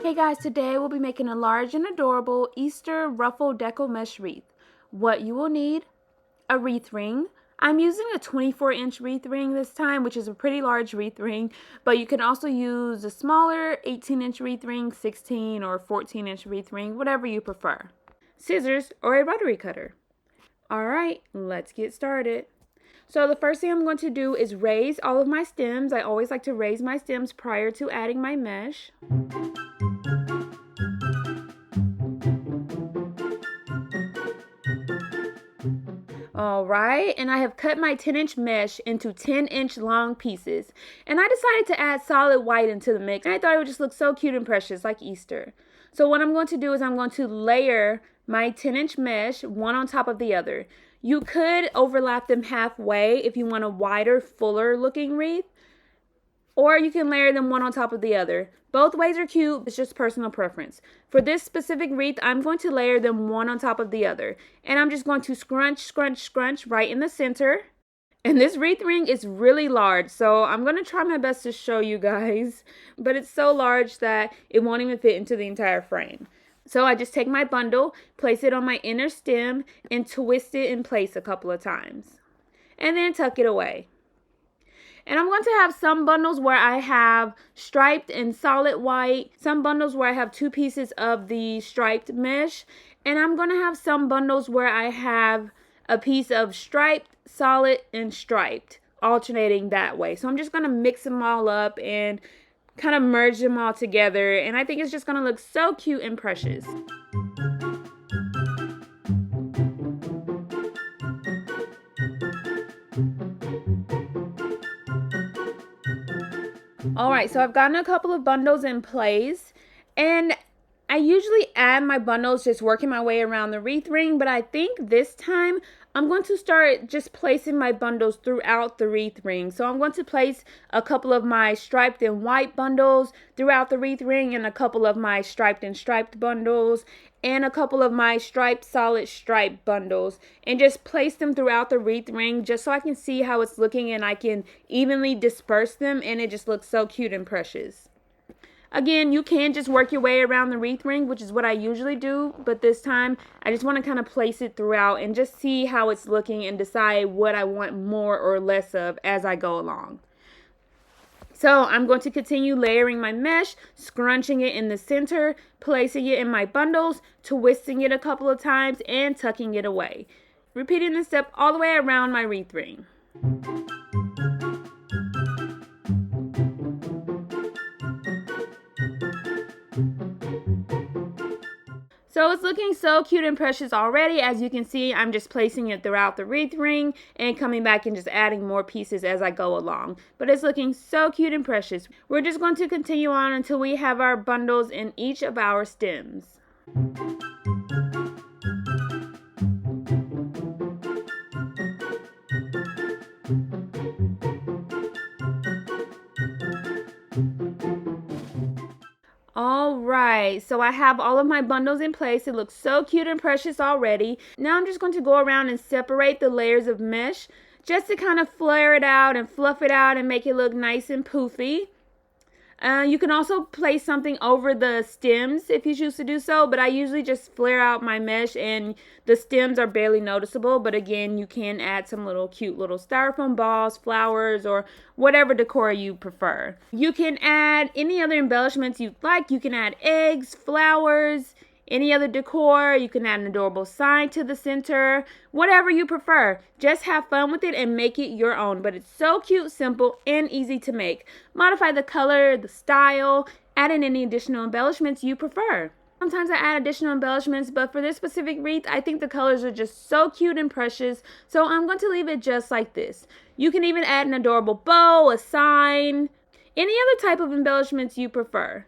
Hey guys, today we'll be making a large and adorable Easter Ruffle Deco mesh wreath. What you will need: a wreath ring. I'm using a 24-inch wreath ring this time, which is a pretty large wreath ring, but you can also use a smaller 18-inch wreath ring, 16 or 14-inch wreath ring, whatever you prefer. Scissors or a rotary cutter. Alright, let's get started. So the first thing I'm going to do is raise all of my stems. I always like to raise my stems prior to adding my mesh. Alright, and I have cut my 10-inch mesh into 10-inch long pieces. And I decided to add solid white into the mix. And I thought it would just look so cute and precious, like Easter. So what I'm going to do is I'm going to layer my 10-inch mesh one on top of the other. You could overlap them halfway if you want a wider, fuller looking wreath. Or you can layer them one on top of the other. Both ways are cute, it's just personal preference. For this specific wreath, I'm going to layer them one on top of the other. And I'm just going to scrunch, scrunch, scrunch right in the center. And this wreath ring is really large, so I'm going to try my best to show you guys. But it's so large that it won't even fit into the entire frame. So I just take my bundle, place it on my inner stem, and twist it in place a couple of times. And then tuck it away. And I'm going to have some bundles where I have striped and solid white, some bundles where I have two pieces of the striped mesh, and I'm going to have some bundles where I have a piece of striped, solid, and striped, alternating that way. So I'm just going to mix them all up and kind of merge them all together, and I think it's just going to look so cute and precious. Alright, so I've gotten a couple of bundles in place, and I usually add my bundles just working my way around the wreath ring, but I think this time I'm going to start just placing my bundles throughout the wreath ring. So I'm going to place a couple of my striped and white bundles throughout the wreath ring, and a couple of my striped and striped bundles, and a couple of my striped solid striped bundles, and just place them throughout the wreath ring just so I can see how it's looking and I can evenly disperse them, and it just looks so cute and precious. Again, you can just work your way around the wreath ring, which is what I usually do, but this time I just want to kind of place it throughout and just see how it's looking and decide what I want more or less of as I go along. So I'm going to continue layering my mesh, scrunching it in the center, placing it in my bundles, twisting it a couple of times, and tucking it away. Repeating this step all the way around my wreath ring. So it's looking so cute and precious already. As you can see, I'm just placing it throughout the wreath ring and coming back and just adding more pieces as I go along. But it's looking so cute and precious. We're just going to continue on until we have our bundles in each of our stems. Alright, so I have all of my bundles in place. It looks so cute and precious already. Now I'm just going to go around and separate the layers of mesh just to kind of flare it out and fluff it out and make it look nice and poofy. You can also place something over the stems if you choose to do so, but I usually just flare out my mesh and the stems are barely noticeable. But again, you can add some little cute little styrofoam balls, flowers, or whatever decor you prefer. You can add any other embellishments you'd like. You can add eggs, flowers, any other decor. You can add an adorable sign to the center, whatever you prefer. Just have fun with it and make it your own. But it's so cute, simple, and easy to make. Modify the color, the style, add in any additional embellishments you prefer. Sometimes I add additional embellishments, but for this specific wreath, I think the colors are just so cute and precious, so I'm going to leave it just like this. You can even add an adorable bow, a sign, any other type of embellishments you prefer.